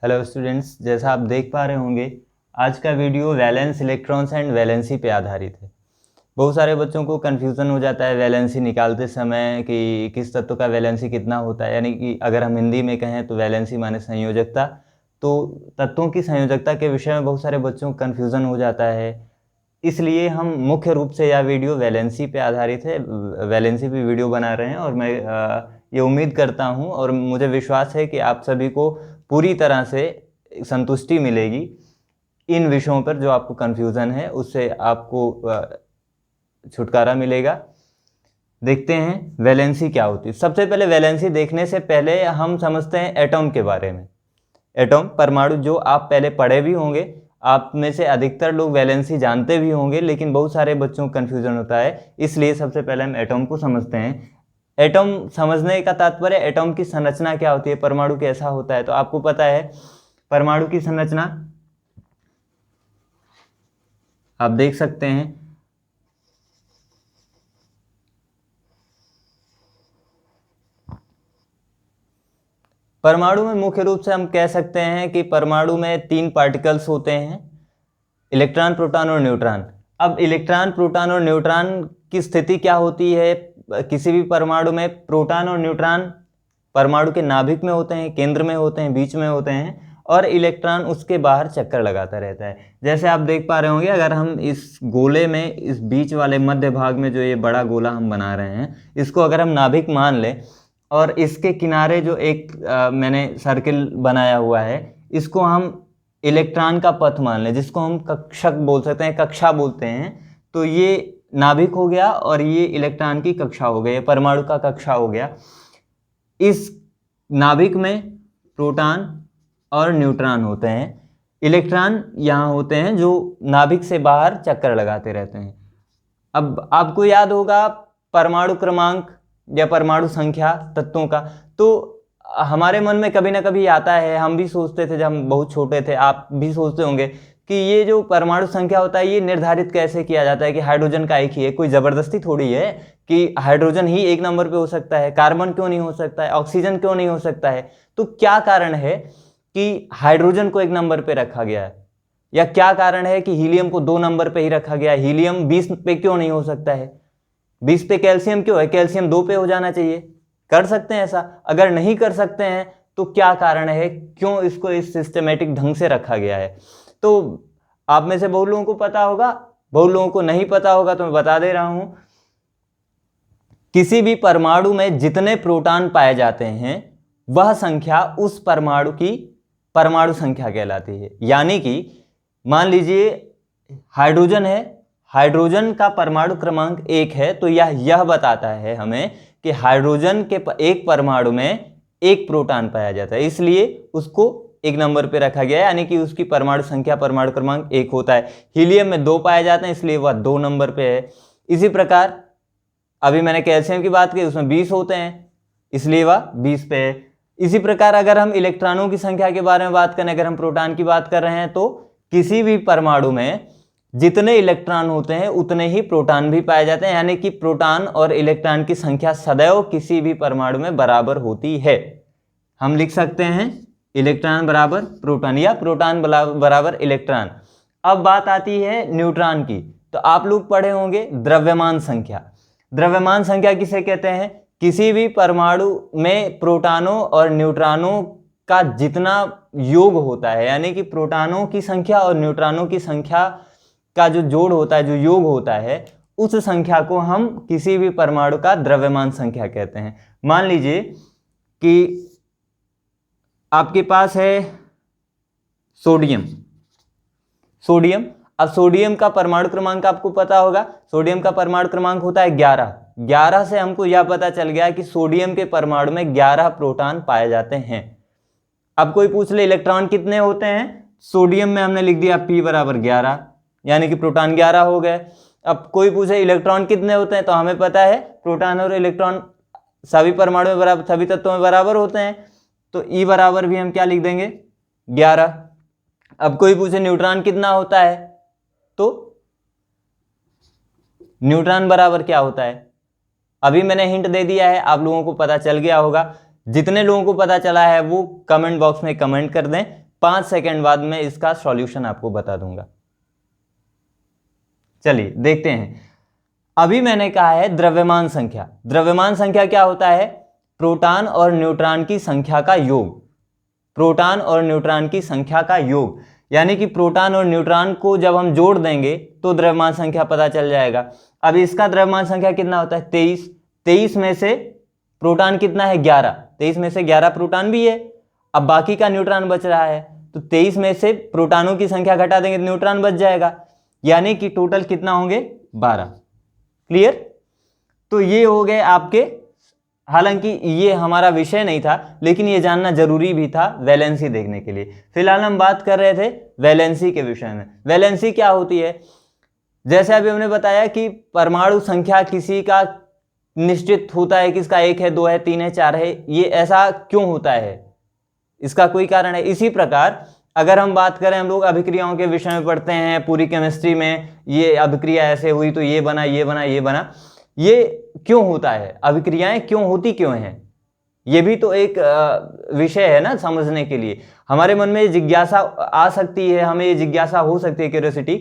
Hello students, जैसा आप देख पा रहे होंगे आज का video valence electrons and valency पे आधारित है। बहुत सारे बच्चों को कन्फ्यूज़न हो जाता है वैलेंसी निकालते समय कि किस तत्व का वैलेंसी कितना होता है, यानी कि अगर हम हिंदी में कहें तो वैलेंसी माने संयोजकता। तो तत्वों की संयोजकता के विषय में बहुत सारे बच्चों को कन्फ्यूज़न हो जाता है, इसलिए हम मुख्य रूप से यह वीडियो वैलेंसी पे आधारित है, वैलेंसी पे वीडियो बना रहे हैं। और मैं ये उम्मीद करता हूँ और मुझे विश्वास है कि आप सभी को पूरी तरह से संतुष्टि मिलेगी इन विषयों पर। जो आपको कन्फ्यूज़न है उससे आपको छुटकारा मिलेगा। देखते हैं वैलेंसी क्या होती है। सबसे पहले वैलेंसी देखने से पहले हम समझते हैं एटॉम के बारे में। एटॉम परमाणु जो आप पहले पढ़े भी होंगे, आप में से अधिकतर लोग वैलेंसी जानते भी होंगे, लेकिन बहुत सारे बच्चों को कन्फ्यूजन होता है, इसलिए सबसे पहले हम एटॉम को समझते हैं। एटॉम समझने का तात्पर्य एटॉम की संरचना क्या होती है, परमाणु कैसा होता है। तो आपको पता है परमाणु की संरचना आप देख सकते हैं। परमाणु में मुख्य रूप से हम कह सकते हैं कि परमाणु में 3 पार्टिकल्स होते हैं, इलेक्ट्रॉन, प्रोटॉन और न्यूट्रॉन। अब इलेक्ट्रॉन, प्रोटॉन और न्यूट्रॉन की स्थिति क्या होती है किसी भी परमाणु में। प्रोटॉन और न्यूट्रॉन परमाणु के नाभिक में होते हैं, केंद्र में होते हैं, बीच में होते हैं, और इलेक्ट्रॉन उसके बाहर चक्कर लगाता रहता है। जैसे आप देख पा रहे होंगे, अगर हम इस गोले में इस बीच वाले मध्य भाग में जो ये बड़ा गोला हम बना रहे हैं, इसको अगर हम नाभिक मान लें और इसके किनारे जो एक मैंने सर्किल बनाया हुआ है, इसको हम इलेक्ट्रॉन का पथ मान लें, जिसको हम कक्षक बोल सकते हैं, कक्षा बोलते हैं। तो ये नाभिक हो गया और ये इलेक्ट्रॉन की कक्षा हो गई, परमाणु का कक्षा हो गया। इस नाभिक में प्रोटॉन और न्यूट्रॉन होते हैं, इलेक्ट्रॉन यहाँ होते हैं जो नाभिक से बाहर चक्कर लगाते रहते हैं। अब आपको याद होगा परमाणु क्रमांक या परमाणु संख्या तत्वों का, तो हमारे मन में कभी ना कभी आता है, हम भी सोचते थे जब हम बहुत छोटे थे, आप भी सोचते होंगे कि ये जो परमाणु संख्या होता है ये निर्धारित कैसे किया जाता है कि हाइड्रोजन का एक ही है। कोई ज़बरदस्ती थोड़ी है कि हाइड्रोजन ही 1 नंबर पे हो सकता है, कार्बन क्यों नहीं हो सकता है, ऑक्सीजन क्यों नहीं हो सकता है। तो क्या कारण है कि हाइड्रोजन को 1 नंबर पे रखा गया है, या क्या कारण है कि हीलियम को 2 नंबर पे ही रखा गया है, हीलियम 20 पे क्यों नहीं हो सकता है, 20 पे कैल्शियम क्यों है, कैल्शियम 2 पे हो जाना चाहिए। कर सकते हैं ऐसा? अगर नहीं कर सकते हैं तो क्या कारण है, क्यों इसको इस सिस्टमेटिक ढंग से रखा गया है। तो आप में से बहुत लोगों को पता होगा, बहुत लोगों को नहीं पता होगा, तो मैं बता दे रहा हूं। किसी भी परमाणु में जितने प्रोटॉन पाए जाते हैं वह संख्या उस परमाणु की परमाणु संख्या कहलाती है। यानी कि मान लीजिए हाइड्रोजन है, हाइड्रोजन का परमाणु क्रमांक 1 है, तो यह बताता है हमें कि हाइड्रोजन के एक परमाणु में 1 प्रोटॉन पाया जाता है, इसलिए उसको 1 नंबर पे रखा गया है, यानी कि उसकी परमाणु संख्या परमाणु क्रमांक 1 होता है। हीलियम में 2 पाए जाते हैं, इसलिए वह 2 नंबर पे है। इसी प्रकार अभी मैंने कैल्शियम की बात की, उसमें 20 होते हैं, इसलिए वह 20 पे है। इसी प्रकार अगर हम इलेक्ट्रॉनों की संख्या के बारे में बात करें, अगर हम प्रोटॉन की बात कर रहे हैं, तो किसी भी परमाणु में जितने इलेक्ट्रॉन होते हैं उतने ही प्रोटॉन भी पाए जाते हैं, यानी कि प्रोटॉन और इलेक्ट्रॉन की संख्या सदैव किसी भी परमाणु में बराबर होती है। हम लिख सकते हैं इलेक्ट्रॉन बराबर प्रोटॉन या प्रोटॉन बराबर इलेक्ट्रॉन। अब बात आती है न्यूट्रॉन की। तो आप लोग पढ़े होंगे द्रव्यमान संख्या। द्रव्यमान संख्या किसे कहते हैं? किसी भी परमाणु में प्रोटॉनों और न्यूट्रॉनों का जितना योग होता है, यानी कि प्रोटॉनों की संख्या और न्यूट्रॉनों की संख्या का जो जोड़ होता है, जो योग होता है, उस संख्या को हम किसी भी परमाणु का द्रव्यमान संख्या कहते हैं। मान लीजिए कि आपके पास है सोडियम। सोडियम, अब सोडियम का परमाणु क्रमांक आपको पता होगा, सोडियम का परमाणु क्रमांक होता है 11। 11 से हमको यह पता चल गया कि सोडियम के परमाणु में 11 प्रोटॉन पाए जाते हैं। अब कोई पूछ ले इलेक्ट्रॉन कितने होते हैं, सोडियम में हमने लिख दिया P बराबर 11, यानी कि प्रोटॉन 11 हो गए। अब कोई पूछे इलेक्ट्रॉन कितने होते हैं, तो हमें पता है प्रोटॉन और इलेक्ट्रॉन सभी परमाणु में बराबर, सभी तत्वों में बराबर होते हैं, तो E बराबर भी हम क्या लिख देंगे 11। अब कोई पूछे न्यूट्रॉन कितना होता है, तो न्यूट्रॉन बराबर क्या होता है, अभी मैंने हिंट दे दिया है, आप लोगों को पता चल गया होगा। जितने लोगों को पता चला है वो कमेंट बॉक्स में कमेंट कर दें, 5 सेकंड बाद मैं इसका सॉल्यूशन आपको बता दूंगा। चलिए देखते हैं। अभी मैंने कहा है द्रव्यमान संख्या। द्रव्यमान संख्या क्या होता है? प्रोटॉन और न्यूट्रॉन की संख्या का योग। प्रोटॉन और न्यूट्रॉन की संख्या का योग, यानी कि प्रोटॉन और न्यूट्रॉन को जब हम जोड़ देंगे तो द्रव्यमान संख्या पता चल जाएगा। अब इसका द्रव्यमान संख्या कितना होता है? 23। 23 में से प्रोटॉन कितना है? 11। 23 में से 11 प्रोटॉन भी है, अब बाकी का न्यूट्रॉन बच रहा है, तो 23 में से प्रोटॉनों की संख्या घटा देंगे तो न्यूट्रॉन बच जाएगा, यानी कि टोटल कितना होंगे? 12। क्लियर? तो ये हो गए आपके, हालांकि ये हमारा विषय नहीं था लेकिन ये जानना जरूरी भी था वैलेंसी देखने के लिए। फिलहाल हम बात कर रहे थे वैलेंसी के विषय में। वैलेंसी क्या होती है? जैसे अभी हमने बताया कि परमाणु संख्या किसी का निश्चित होता है, किसका 1 है, 2 है, 3 है, 4 है। ये ऐसा क्यों होता है? इसका कोई कारण है। इसी प्रकार अगर हम बात करें, हम लोग अभिक्रियाओं के विषय में पढ़ते हैं पूरी केमिस्ट्री में, ये अभिक्रिया ऐसे हुई तो ये बना, ये बना, ये बना। ये क्यों होता है? अभिक्रियाएं क्यों होती क्यों हैं? ये भी तो एक विषय है ना समझने के लिए। हमारे मन में जिज्ञासा आ सकती है, हमें ये जिज्ञासा हो सकती है, क्यूरियोसिटी,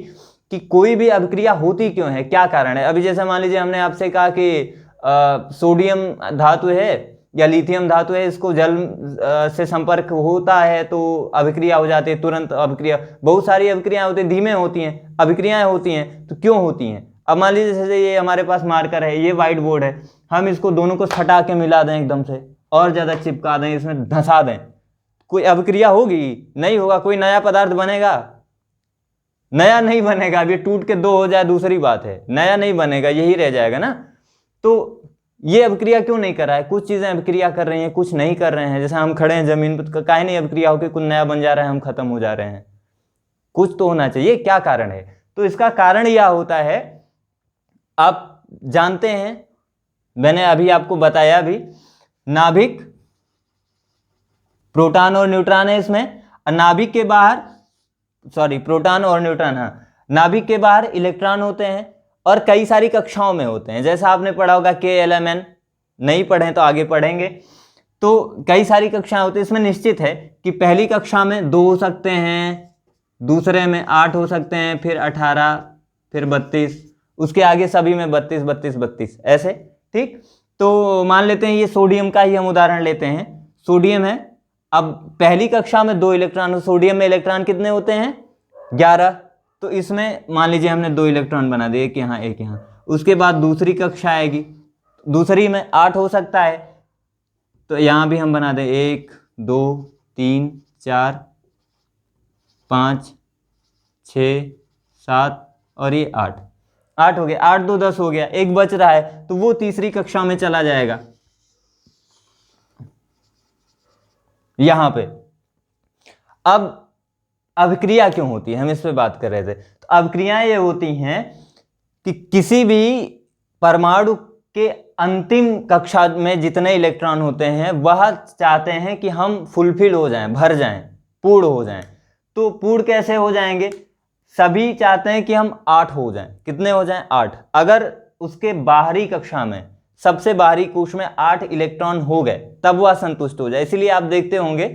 कि कोई भी अभिक्रिया होती क्यों है, क्या कारण है। अभी जैसे मान लीजिए हमने आपसे कहा कि सोडियम धातु है या लिथियम धातु है, इसको जल से संपर्क होता है तो अभिक्रिया हो जाती है, तुरंत अभिक्रिया। बहुत सारी अभिक्रियाएं होती हैं, धीमे होती हैं, अभिक्रियाएं होती हैं, तो क्यों होती हैं? अब मान लीजिए जैसे ये हमारे पास मार्कर है, ये व्हाइट बोर्ड है, हम इसको दोनों को सटा के मिला दें एकदम से और ज़्यादा चिपका दें, इसमें धंसा दें, कोई अभिक्रिया होगी? नहीं होगा। कोई नया पदार्थ बनेगा? नया नहीं बनेगा। अब ये टूट के 2 हो जाए दूसरी बात है, नया नहीं बनेगा, यही रह जाएगा ना। तो ये अभिक्रिया क्यों नहीं कर रहा है? कुछ चीज़ें अभिक्रिया कर रही हैं, कुछ नहीं कर रहे हैं। जैसे हम खड़े हैं जमीन पर, काहे नहीं अभिक्रिया होकर कुछ नया बन जा रहा है, हम खत्म हो जा रहे हैं? कुछ तो होना चाहिए। क्या कारण है? तो इसका कारण यह होता है, आप जानते हैं, मैंने अभी आपको बताया भी, नाभिक, प्रोटॉन और न्यूट्रॉन है इसमें। नाभिक के बाहर, सॉरी, प्रोटॉन और न्यूट्रॉन, हाँ, नाभिक के बाहर इलेक्ट्रॉन होते हैं और कई सारी कक्षाओं में होते हैं। जैसा आपने पढ़ा होगा KLMN, नहीं पढ़े तो आगे पढ़ेंगे। तो कई सारी कक्षाएं होती हैं। इसमें निश्चित है कि पहली कक्षा में 2 हो सकते हैं, दूसरे में 8 हो सकते हैं, फिर 18, फिर 32, उसके आगे सभी में 32, 32, 32 ऐसे। ठीक, तो मान लेते हैं ये सोडियम का ही हम उदाहरण लेते हैं। सोडियम है, अब पहली कक्षा में 2 इलेक्ट्रॉन, सोडियम में इलेक्ट्रॉन कितने होते हैं? 11। तो इसमें मान लीजिए हमने 2 इलेक्ट्रॉन बना दिए, एक यहाँ एक यहाँ। उसके बाद दूसरी कक्षा आएगी, दूसरी में 8 हो सकता है, तो यहाँ भी हम बना दें 1, 2, 3, 4, 5, 6, 7 और ये 8। 8 हो गया, 8 2 10 हो गया, एक बच रहा है तो वो तीसरी कक्षा में चला जाएगा यहां पे। अब अभिक्रिया क्यों होती है, हम इस पे बात कर रहे थे। तो अभिक्रियाएं ये होती हैं कि किसी भी परमाणु के अंतिम कक्षा में जितने इलेक्ट्रॉन होते हैं वह चाहते हैं कि हम फुलफिल हो जाएं, भर जाएं, पूर्ण हो जाएं। तो पूर्ण कैसे हो जाएंगे? सभी चाहते हैं कि हम 8 हो जाएं। कितने हो जाएं? 8। अगर उसके बाहरी कक्षा में, सबसे बाहरी कोश में 8 इलेक्ट्रॉन हो गए तब वह संतुष्ट हो जाए। इसीलिए आप देखते होंगे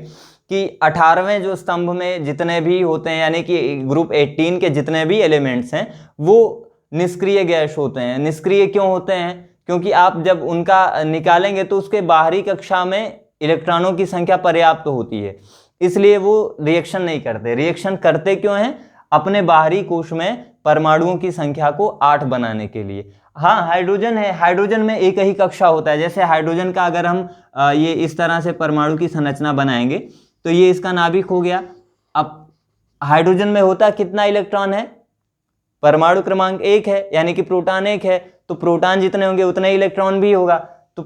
कि 18वें जो स्तंभ में जितने भी होते हैं, यानी कि ग्रुप 18 के जितने भी एलिमेंट्स हैं वो निष्क्रिय गैस होते हैं। निष्क्रिय क्यों होते हैं? क्योंकि आप जब उनका निकालेंगे तो उसके बाहरी कक्षा में इलेक्ट्रॉनों की संख्या पर्याप्त होती है, इसलिए वो रिएक्शन नहीं करते। रिएक्शन करते क्यों हैं? अपने बाहरी कोश में परमाणुओं की संख्या को 8 बनाने के लिए। हाँ, हाइड्रोजन है, हाइड्रोजन में एक ही कक्षा होता है। जैसे हाइड्रोजन का अगर हम ये इस तरह से परमाणु की संरचना बनाएंगे तो ये इसका नाभिक हो गया। अब हाइड्रोजन में होता कितना इलेक्ट्रॉन है? परमाणु क्रमांक 1 है, यानी कि प्रोटॉन 1 है, तो प्रोटॉन जितने होंगे उतने इलेक्ट्रॉन भी होगा। तो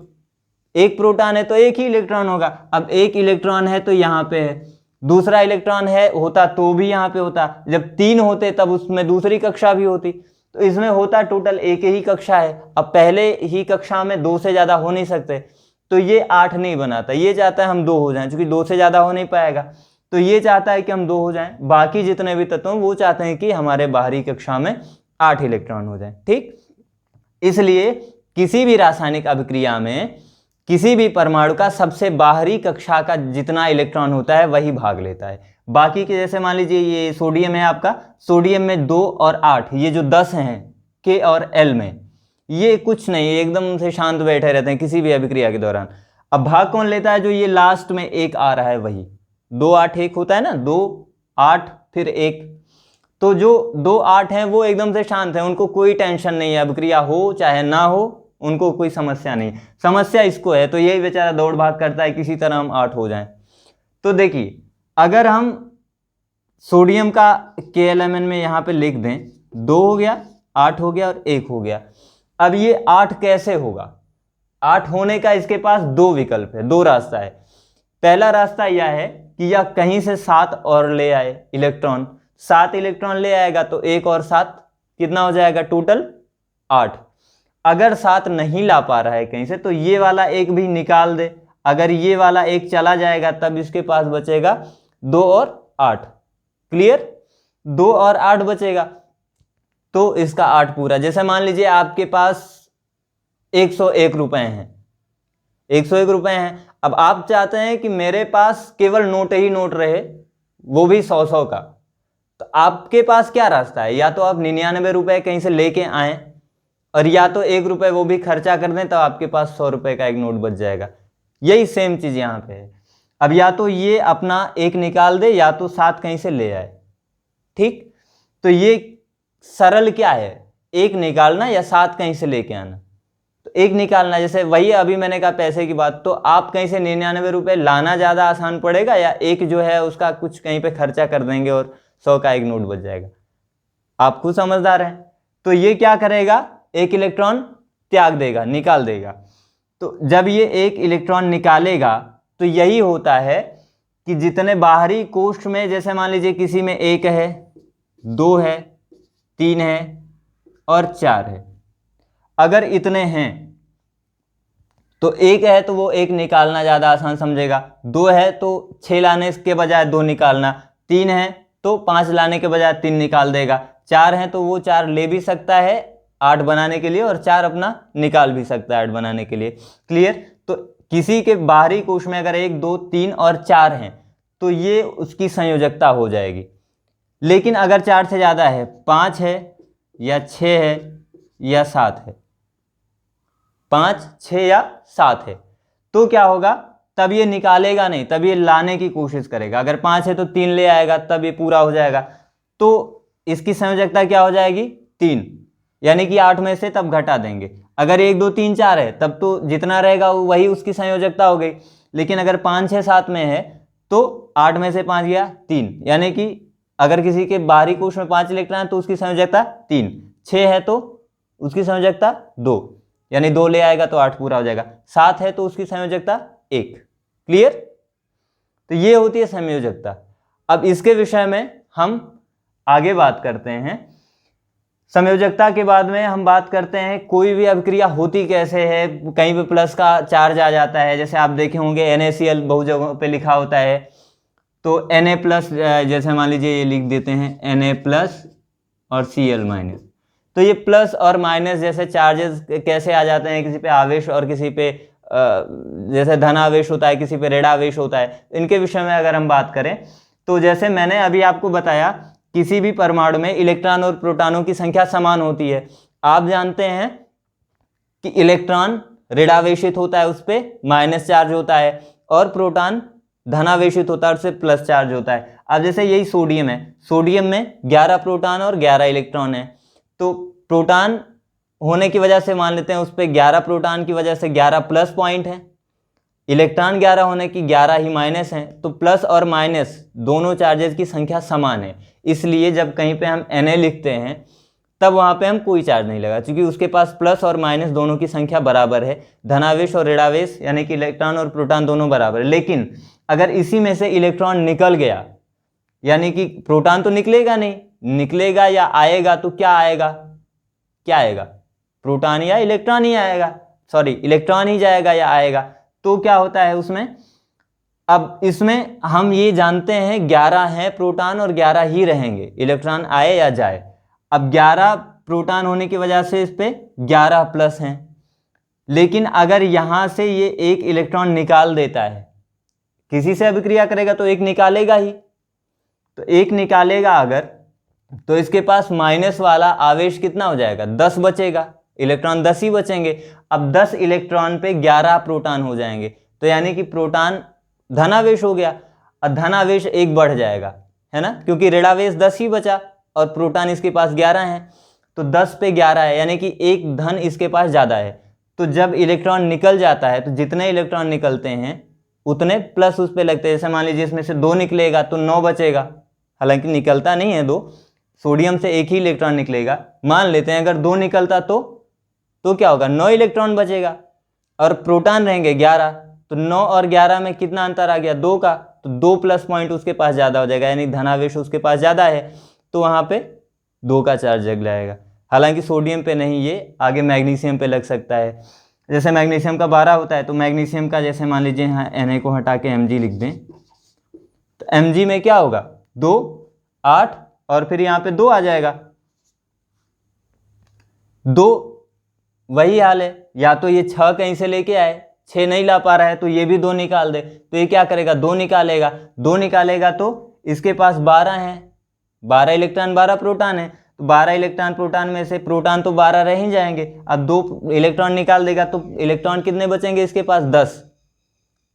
एक प्रोटॉन है तो एक ही इलेक्ट्रॉन होगा। अब एक इलेक्ट्रॉन है तो यहाँ पे है, दूसरा इलेक्ट्रॉन है होता तो भी यहाँ पे होता। जब 3 होते तब उसमें दूसरी कक्षा भी होती। तो इसमें होता टोटल एक ही कक्षा है। अब पहले ही कक्षा में 2 से ज़्यादा हो नहीं सकते, तो ये 8 नहीं बनाता। ये चाहता है हम 2 हो जाएं, क्योंकि 2 से ज़्यादा हो नहीं पाएगा, तो ये चाहता है कि हम 2 हो जाएं। बाकी जितने भी तत्व वो चाहते हैं कि हमारे बाहरी कक्षा में 8 इलेक्ट्रॉन हो जाएं। ठीक, इसलिए किसी भी रासायनिक अभिक्रिया में किसी भी परमाणु का सबसे बाहरी कक्षा का जितना इलेक्ट्रॉन होता है वही भाग लेता है। बाकी के जैसे मान लीजिए ये सोडियम है आपका, सोडियम में 2 और 8, ये जो 10 हैं के और एल में, ये कुछ नहीं, एकदम से शांत बैठे रहते हैं किसी भी अभिक्रिया के दौरान। अब भाग कौन लेता है? जो ये लास्ट में 1 आ रहा है वही, 2 8 1 होता है ना, 2 8 फिर 1, तो जो 2 8 हैं वो एकदम से शांत हैं, उनको कोई टेंशन नहीं है, अभिक्रिया हो चाहे ना हो उनको कोई समस्या नहीं। समस्या इसको है, तो यही बेचारा दौड़ भाग करता है किसी तरह हम 8 हो जाएं। तो देखिए अगर हम सोडियम का KLMN में यहाँ पे लिख दें, 2 हो गया, 8 हो गया और 1 हो गया। अब ये 8 कैसे होगा? 8 होने का इसके पास 2 विकल्प है, 2 रास्ता है। पहला रास्ता यह है कि या कहीं से 7 और ले आए इलेक्ट्रॉन, 7 इलेक्ट्रॉन ले आएगा तो 1 और 7 कितना हो जाएगा? टोटल 8। अगर 7 नहीं ला पा रहा है कहीं से तो ये वाला 1 भी निकाल दे, अगर ये वाला 1 चला जाएगा तब इसके पास बचेगा 2 और 8। क्लियर? 2 और 8 बचेगा तो इसका 8 पूरा। जैसे मान लीजिए आपके पास 101 रुपए हैं, 101 रुपए हैं, अब आप चाहते हैं कि मेरे पास केवल नोट ही नोट रहे, वो भी 100-100 का, तो आपके पास क्या रास्ता है? या तो आप 99 रुपए कहीं से लेके आए और या तो 1 रुपए वो भी खर्चा कर दें, तो आपके पास 100 रुपए का एक नोट बच जाएगा। यही सेम चीज यहाँ पे है। अब या तो ये अपना 1 निकाल दे या तो 7 कहीं से ले आए, ठीक? तो ये सरल क्या है, 1 निकालना या 7 कहीं से लेके आना। तो 1 निकालना, जैसे वही अभी मैंने कहा पैसे की बात, तो आप कहीं से 99 रुपए लाना ज़्यादा आसान पड़ेगा या 1 जो है उसका कुछ कहीं पे खर्चा कर देंगे और 100 का एक नोट बच जाएगा। आप खुद समझदार हैं। तो ये क्या करेगा? 1 इलेक्ट्रॉन त्याग देगा, निकाल देगा। तो जब ये 1 इलेक्ट्रॉन निकालेगा तो यही होता है कि जितने बाहरी कोष्ठ में, जैसे मान लीजिए किसी में 1 है, 2 है, 3 है और 4 है, अगर इतने हैं तो 1 है तो वो 1 निकालना ज़्यादा आसान समझेगा, 2 है तो 6 लाने के बजाय 2 निकालना, 3 है तो 5 लाने के बजाय 3 निकाल देगा, 4 है तो वो 4 ले भी सकता है 8 बनाने के लिए और 4 अपना निकाल भी सकता है 8 बनाने के लिए। क्लियर? तो किसी के बाहरी कोश में अगर 1 2 3 और 4 हैं तो ये उसकी संयोजकता हो जाएगी। लेकिन अगर 4 से ज़्यादा है, 5 है या 6 है या 7 है, 5 6 या 7 है, तो क्या होगा? तब ये निकालेगा नहीं, तब ये लाने की कोशिश करेगा। अगर 5 है तो 3 ले आएगा, तब ये पूरा हो जाएगा। तो इसकी संयोजकता क्या हो जाएगी? 3, यानी कि 8 में से तब घटा देंगे। अगर 1 2 3 4 है तब तो जितना रहेगा वही उसकी संयोजकता हो गई। लेकिन अगर 5 6 7 में है तो 8 में से 5 गया 3, यानी कि अगर किसी के बाहरी कोश में 5 इलेक्ट्रॉन है तो उसकी संयोजकता 3, 6 है तो उसकी संयोजकता 2, यानी 2 ले आएगा तो 8 पूरा हो जाएगा, 7 है तो उसकी संयोजकता 1। क्लियर? तो ये होती है संयोजकता। अब इसके विषय में हम आगे बात करते हैं। संयोजकता के बाद में हम बात करते हैं कोई भी अभिक्रिया होती कैसे है। कहीं पे प्लस का चार्ज आ जाता है, जैसे आप देखे होंगे NaCl बहुत जगहों पे लिखा होता है, तो Na+, जैसे मान लीजिए ये लिख देते हैं Na+ और Cl-। तो ये प्लस और माइनस जैसे चार्जेस कैसे आ जाते हैं, किसी पे आवेश और किसी पे जैसे धन आवेश होता है, किसी पे ऋण आवेश होता है, इनके विषय में अगर हम बात करें तो जैसे मैंने अभी आपको बताया किसी भी परमाणु में इलेक्ट्रॉन और प्रोटॉनों की संख्या समान होती है। आप जानते हैं कि इलेक्ट्रॉन ऋणावेशित होता है, उस पर माइनस चार्ज होता है, और प्रोटॉन धनावेशित होता है, उससे प्लस चार्ज होता है। अब जैसे यही सोडियम है, सोडियम में 11 प्रोटॉन और 11 इलेक्ट्रॉन है, तो प्रोटॉन होने की वजह से मान लेते हैं उस पर 11 प्रोटॉन की वजह से 11 प्लस पॉइंट है, इलेक्ट्रॉन 11 होने की 11 ही माइनस हैं, तो प्लस और माइनस दोनों चार्जेस की संख्या समान है। इसलिए जब कहीं पे हम Na लिखते हैं तब वहाँ पे हम कोई चार्ज नहीं लगा, क्योंकि उसके पास प्लस और माइनस दोनों की संख्या बराबर है, धनावेश और ऋणावेश यानी कि इलेक्ट्रॉन और प्रोटॉन दोनों बराबर है। लेकिन अगर इसी में से इलेक्ट्रॉन निकल गया, यानी कि प्रोटॉन तो निकलेगा नहीं, निकलेगा या आएगा तो क्या आएगा? क्या आएगा? प्रोटॉन या इलेक्ट्रॉन ही आएगा, सॉरी इलेक्ट्रॉन ही जाएगा या आएगा। तो क्या होता है उसमें? अब इसमें हम ये जानते हैं 11 हैं प्रोटॉन और 11 ही रहेंगे, इलेक्ट्रॉन आए या जाए। अब 11 प्रोटॉन होने की वजह से इस पे 11 प्लस हैं, लेकिन अगर यहाँ से ये एक इलेक्ट्रॉन निकाल देता है, किसी से अभिक्रिया करेगा तो एक निकालेगा ही, तो एक निकालेगा अगर, तो इसके पास माइनस वाला आवेश कितना हो जाएगा, 10 बचेगा, इलेक्ट्रॉन 10 ही बचेंगे। अब 10 इलेक्ट्रॉन पे 11 प्रोटॉन हो जाएंगे, तो यानी कि प्रोटॉन धनावेश हो गया, और धनावेश एक बढ़ जाएगा, है ना, क्योंकि ऋणावेश 10 ही बचा और प्रोटॉन इसके पास 11 है, तो 10 पे 11 है, यानी कि एक धन इसके पास ज़्यादा है। तो जब इलेक्ट्रॉन निकल जाता है तो जितने इलेक्ट्रॉन निकलते हैं उतने प्लस उस पे लगते हैं। जैसे मान लीजिए इसमें से 2 निकलेगा तो 9 बचेगा, हालांकि निकलता नहीं है 2, सोडियम से एक ही इलेक्ट्रॉन निकलेगा। मान लेते हैं अगर 2 निकलता तो क्या होगा, 9 इलेक्ट्रॉन बचेगा, और प्रोटॉन रहेंगे 11, तो 9 और 11 में कितना अंतर आ गया, 2 का, तो 2 प्लस पॉइंट उसके पास ज़्यादा हो जाएगा, यानी धनावेश उसके पास ज़्यादा है, तो वहाँ पे 2 का चार्ज लग जाएगा। हालांकि सोडियम पे नहीं, ये आगे मैग्नीशियम पे लग सकता है। जैसे मैग्नीशियम का 12 होता है, तो मैग्नीशियम का जैसे मान लीजिए यहाँ Na को हटा के Mg लिख दें, तो Mg में क्या होगा, 2, 8 और फिर यहाँ पे 2 आ जाएगा, 2 वही हाल है, या तो ये 6 कहीं से लेके आए, 6 नहीं ला पा रहा है तो ये भी 2 निकाल दे, तो ये क्या करेगा, 2 निकालेगा, 2 निकालेगा तो इसके पास 12 है, 12 इलेक्ट्रॉन 12 प्रोटॉन है, तो 12 इलेक्ट्रॉन प्रोटॉन में से प्रोटॉन तो 12 रह ही जाएंगे। अब 2 इलेक्ट्रॉन निकाल देगा तो इलेक्ट्रॉन कितने बचेंगे इसके पास, 10,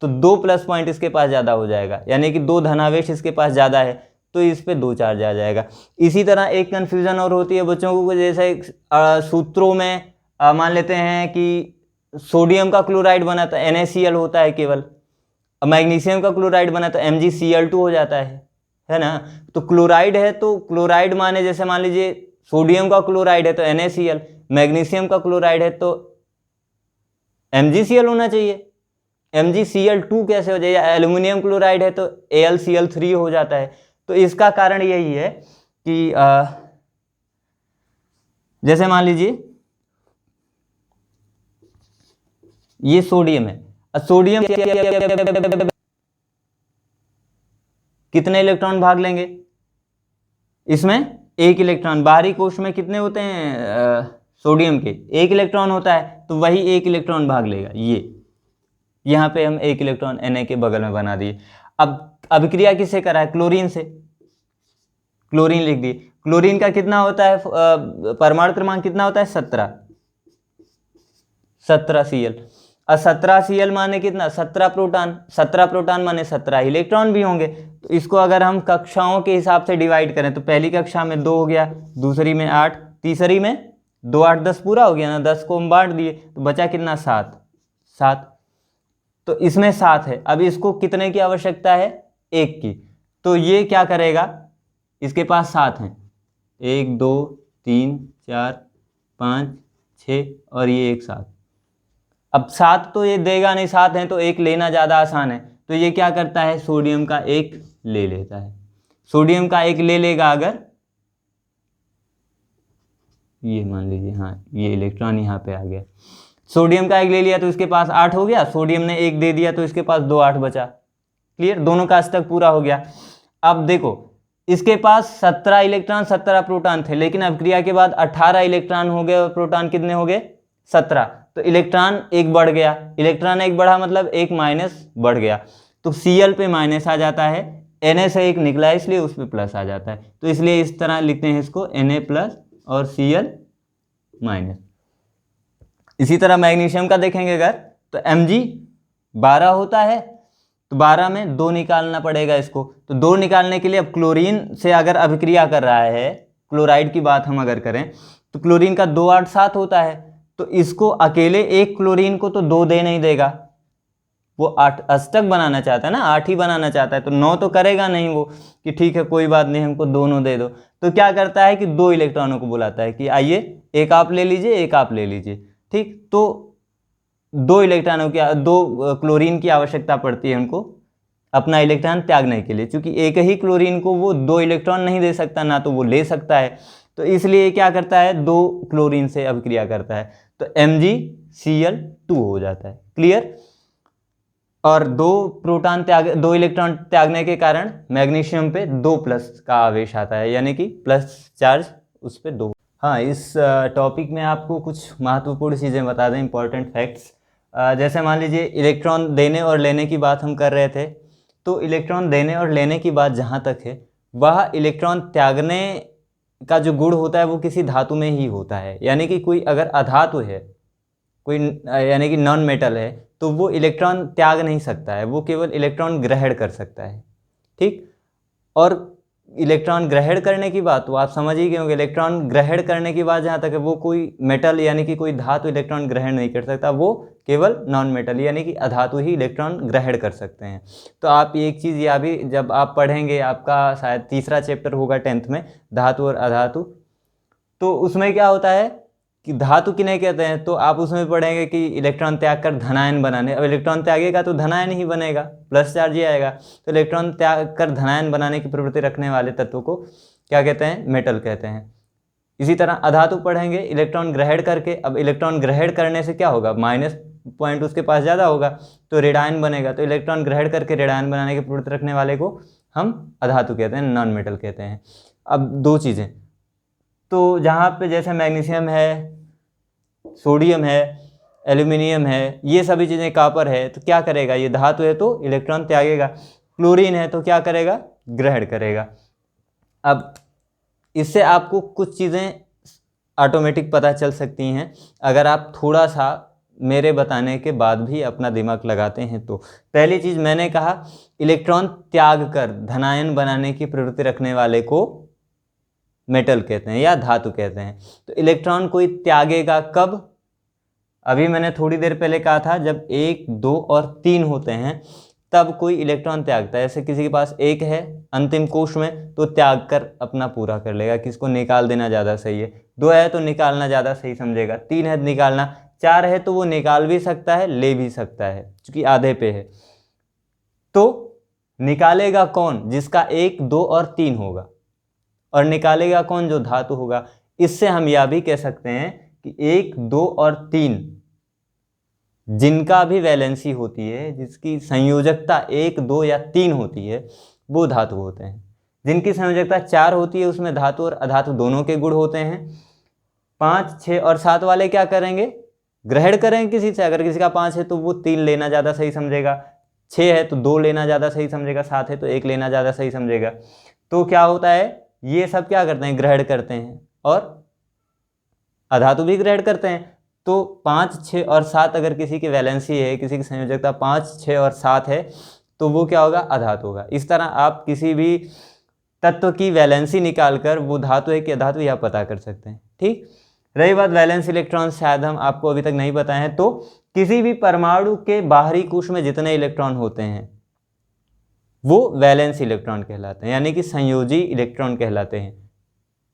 तो 2 प्लस पॉइंट इसके पास ज़्यादा हो जाएगा, यानी कि 2 धनावेश इसके पास ज़्यादा है, तो इस पे 2 चार्ज आ जाएगा। इसी तरह एक कन्फ्यूज़न और होती है बच्चों को, जैसे सूत्रों में मान लेते हैं कि सोडियम का क्लोराइड बना तो NaCl होता है केवल, मैग्नीशियम का क्लोराइड बना तो MgCl2 हो जाता है ना। तो क्लोराइड है तो क्लोराइड माने, जैसे मान लीजिए सोडियम का क्लोराइड है तो NaCl, मैग्नीशियम का क्लोराइड है तो MgCl होना चाहिए, MgCl2 कैसे हो जाए, एल्युमिनियम क्लोराइड है तो AlCl3 हो जाता है। तो इसका कारण यही है कि जैसे मान लीजिए ये सोडियम है, सोडियम कितने इलेक्ट्रॉन भाग लेंगे, इसमें 1 इलेक्ट्रॉन, बाहरी कोश में कितने होते हैं सोडियम के, 1 इलेक्ट्रॉन होता है, तो वही 1 इलेक्ट्रॉन भाग लेगा। ये यहाँ पे हम 1 इलेक्ट्रॉन Na के बगल में बना दिए। अब अभिक्रिया किससे करा है, क्लोरीन से, क्लोरीन लिख दिए। क्लोरीन का कितना होता है, परमाणु क्रमांक कितना होता है, 17 Cl, और 17 Cl माने कितना, 17 प्रोटॉन, 17 प्रोटॉन माने 17 इलेक्ट्रॉन भी होंगे। तो इसको अगर हम कक्षाओं के हिसाब से डिवाइड करें तो पहली कक्षा में 2 हो गया, दूसरी में 8, तीसरी में 2, 8, 10 पूरा हो गया ना, 10 को हम बांट दिए तो बचा कितना, 7, तो इसमें 7 है। अब इसको कितने की आवश्यकता है, 1 की, तो ये क्या करेगा, इसके पास 7 हैं, 1, 2, 3, 4, 5, 6 और ये एक 7। अब 7 तो ये देगा नहीं, 7 हैं तो 1 लेना ज़्यादा आसान है, तो ये क्या करता है, सोडियम का 1 ले लेता है। सोडियम का 1 ले लेगा अगर, ये मान लीजिए, हाँ ये इलेक्ट्रॉन यहाँ पे आ गया, सोडियम का 1 ले लिया तो इसके पास 8 हो गया, सोडियम ने 1 दे दिया तो इसके पास 2, 8 बचा। क्लियर, दोनों का अष्टक पूरा हो गया। अब देखो इसके पास 17 इलेक्ट्रॉन 17 प्रोटॉन थे, लेकिन अभिक्रिया के बाद 18 इलेक्ट्रॉन हो गए और प्रोटॉन कितने हो गए, 17, तो इलेक्ट्रॉन 1 बढ़ गया, इलेक्ट्रॉन 1 बढ़ा मतलब 1 माइनस बढ़ गया, तो Cl पे माइनस आ जाता है, Na से 1 निकला है इसलिए उस पे प्लस आ जाता है, तो इसलिए इस तरह लिखते हैं इसको Na प्लस और Cl माइनस। इसी तरह मैग्नीशियम का देखेंगे अगर, तो Mg 12 होता है, तो 12 में 2 निकालना पड़ेगा इसको, तो 2 निकालने के लिए अब क्लोरीन से अगर अभिक्रिया कर रहा है, क्लोराइड की बात हम अगर करें तो क्लोरीन का 2, 8, 7 होता है, तो इसको अकेले एक क्लोरीन को तो 2 दे नहीं देगा, वो 8 अष्टक बनाना चाहता है ना, 8 ही बनाना चाहता है, तो 9 तो करेगा नहीं वो कि ठीक है कोई बात नहीं हमको दोनों दे दो। तो क्या करता है कि 2 इलेक्ट्रॉनों को बुलाता है कि आइए एक आप ले लीजिए, एक आप ले लीजिए, ठीक। तो 2 इलेक्ट्रॉनों की, 2 क्लोरीन की आवश्यकता पड़ती है उनको अपना इलेक्ट्रॉन त्यागने के लिए, क्योंकि एक ही क्लोरीन को वो 2 इलेक्ट्रॉन नहीं दे सकता, ना तो वो ले सकता है, तो इसलिए क्या करता है, 2 क्लोरीन से अभिक्रिया करता है, तो MgCl2 हो जाता है। क्लियर, और 2 इलेक्ट्रॉन त्यागने के कारण मैग्नीशियम पे 2 प्लस का आवेश आता है, यानी कि प्लस चार्ज उस पे 2। हाँ, इस टॉपिक में आपको कुछ महत्वपूर्ण चीज़ें बता दें, इंपॉर्टेंट फैक्ट्स। जैसे मान लीजिए इलेक्ट्रॉन देने और लेने की बात हम कर रहे थे, तो इलेक्ट्रॉन देने और लेने की बात जहाँ तक है वह इलेक्ट्रॉन त्यागने का जो गुण होता है वो किसी धातु में ही होता है। यानी कि कोई अगर अधातु है, कोई यानी कि नॉन मेटल है, तो वो इलेक्ट्रॉन त्याग नहीं सकता है, वो केवल इलेक्ट्रॉन ग्रहण कर सकता है। ठीक। और इलेक्ट्रॉन ग्रहण करने की बात तो आप समझ ही गए होंगे, इलेक्ट्रॉन ग्रहण करने की बात जहाँ तक है वो कोई मेटल यानी कि कोई धातु इलेक्ट्रॉन ग्रहण नहीं कर सकता, वो केवल नॉन मेटल यानी कि अधातु ही इलेक्ट्रॉन ग्रहण कर सकते हैं। तो आप एक चीज़ या भी जब आप पढ़ेंगे, आपका शायद तीसरा चैप्टर होगा 10th में, धातु और अधातु, तो उसमें क्या होता है कि धातु किन्हें कहते हैं, तो आप उसमें पढ़ेंगे कि इलेक्ट्रॉन त्याग कर धनायन बनाने। अब इलेक्ट्रॉन त्यागेगा तो धनायन ही बनेगा, प्लस चार्ज ही आएगा। तो इलेक्ट्रॉन त्याग कर धनायन बनाने की प्रवृत्ति रखने वाले तत्व को क्या कहते हैं, मेटल कहते हैं। इसी तरह अधातु पढ़ेंगे, इलेक्ट्रॉन ग्रहण करके, अब इलेक्ट्रॉन ग्रहण करने से क्या होगा, माइनस पॉइंट उसके पास ज़्यादा होगा तो रेडायन बनेगा। तो इलेक्ट्रॉन ग्रहण करके रेडायन बनाने की प्रवृत्ति रखने वाले को हम अधातु कहते हैं, नॉन मेटल कहते हैं। अब दो चीज़ें, तो जहाँ पे जैसे मैग्नीशियम है, सोडियम है, एल्यूमिनियम है, ये सभी चीज़ें, कापर है, तो क्या करेगा, ये धातु है तो इलेक्ट्रॉन त्यागेगा। क्लोरीन है तो क्या करेगा, ग्रहण करेगा। अब इससे आपको कुछ चीज़ें ऑटोमेटिक पता चल सकती हैं अगर आप थोड़ा सा मेरे बताने के बाद भी अपना दिमाग लगाते हैं तो। पहली चीज़ मैंने कहा, इलेक्ट्रॉन त्याग कर धनायन बनाने की प्रवृत्ति रखने वाले को मेटल कहते हैं या धातु कहते हैं। तो इलेक्ट्रॉन कोई त्यागेगा कब, अभी मैंने थोड़ी देर पहले कहा था, जब 1, 2 और 3 होते हैं तब कोई इलेक्ट्रॉन त्यागता है। जैसे किसी के पास 1 है अंतिम कोश में तो त्याग कर अपना पूरा कर लेगा, किसको निकाल देना ज़्यादा सही है। 2 है तो निकालना ज़्यादा सही समझेगा, 3 है निकालना, 4 है तो वो निकाल भी सकता है ले भी सकता है क्योंकि आधे पे है। तो निकालेगा कौन, जिसका 1, 2 और 3 होगा, और निकालेगा कौन, जो धातु होगा। इससे हम यह भी कह सकते हैं कि 1, 2 और 3 जिनका भी वैलेंसी होती है, जिसकी संयोजकता 1, 2 या 3 होती है, वो धातु होते हैं। जिनकी संयोजकता 4 होती है उसमें धातु और अधातु दोनों के गुण होते हैं। 5, 6 और 7 वाले क्या करेंगे, ग्रहण करेंगे किसी से। अगर किसी का 5 है तो वो 3 लेना ज़्यादा सही समझेगा, 6 है तो 2 लेना ज़्यादा सही समझेगा, 7 है तो 1 लेना ज़्यादा सही समझेगा। तो क्या होता है, ये सब क्या करते हैं, ग्रहण करते हैं, और अधातु भी ग्रहण करते हैं। तो 5, 6 और 7 अगर किसी की वैलेंसी है, किसी की संयोजकता 5, 6 और 7 है, तो वो क्या होगा, अधातु होगा। इस तरह आप किसी भी तत्व की वैलेंसी निकालकर वो धातु है कि अधातु यह पता कर सकते हैं। ठीक। रही बात वैलेंस इलेक्ट्रॉन, शायद हम आपको अभी तक नहीं बताए हैं, तो किसी भी परमाणु के बाहरी कोश में जितने इलेक्ट्रॉन होते हैं वो वैलेंस इलेक्ट्रॉन कहलाते हैं, यानी कि संयोजी इलेक्ट्रॉन कहलाते हैं।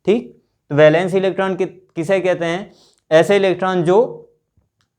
ठीक। तो वैलेंस इलेक्ट्रॉन किसे कहते हैं, ऐसे इलेक्ट्रॉन जो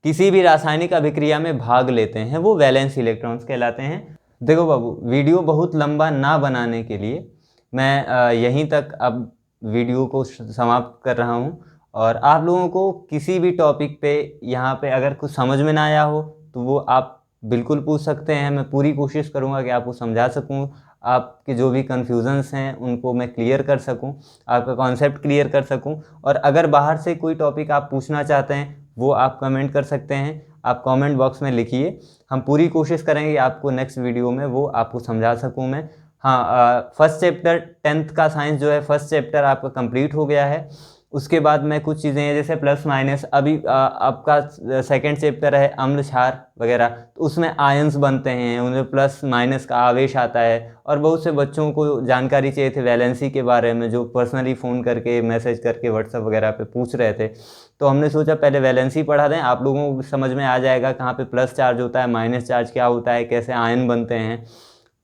किसी भी रासायनिक अभिक्रिया में भाग लेते हैं वो वैलेंस इलेक्ट्रॉन्स कहलाते हैं। देखो बाबू, वीडियो बहुत लंबा ना बनाने के लिए मैं यहीं तक अब वीडियो को समाप्त कर रहा हूं, और आप लोगों को किसी भी टॉपिक पे यहाँ पे अगर कुछ समझ में ना आया हो तो वो आप बिल्कुल पूछ सकते हैं। मैं पूरी कोशिश करूँगा कि आपको समझा सकूँ, आपके जो भी कन्फ्यूज़न्स हैं उनको मैं क्लियर कर सकूं, आपका कॉन्सेप्ट क्लियर कर सकूं। और अगर बाहर से कोई टॉपिक आप पूछना चाहते हैं वो आप कमेंट कर सकते हैं, आप कमेंट बॉक्स में लिखिए, हम पूरी कोशिश करेंगे आपको नेक्स्ट वीडियो में वो आपको समझा सकूं मैं। हाँ, फर्स्ट चैप्टर 10th का साइंस जो है, फर्स्ट चैप्टर आपका कंप्लीट हो गया है। उसके बाद में कुछ चीज़ें हैं जैसे प्लस माइनस, अभी आपका सेकंड चैप्टर है अम्ल क्षार वगैरह, तो उसमें आयंस बनते हैं, उनमें प्लस माइनस का आवेश आता है। और बहुत से बच्चों को जानकारी चाहिए थे वैलेंसी के बारे में, जो पर्सनली फ़ोन करके मैसेज करके व्हाट्सएप वगैरह पे पूछ रहे थे, तो हमने सोचा पहले वैलेंसी पढ़ा दें, आप लोगों को समझ में आ जाएगा कहाँ पर प्लस चार्ज होता है, माइनस चार्ज क्या होता है, कैसे आयन बनते हैं।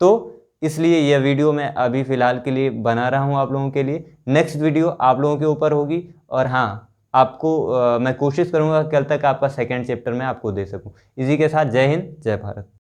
तो इसलिए यह वीडियो मैं अभी फ़िलहाल के लिए बना रहा हूँ आप लोगों के लिए। नेक्स्ट वीडियो आप लोगों के ऊपर होगी, और हाँ, आपको मैं कोशिश करूँगा कल तक आपका सेकंड चैप्टर में आपको दे सकूँ। इसी के साथ जय हिंद, जय भारत।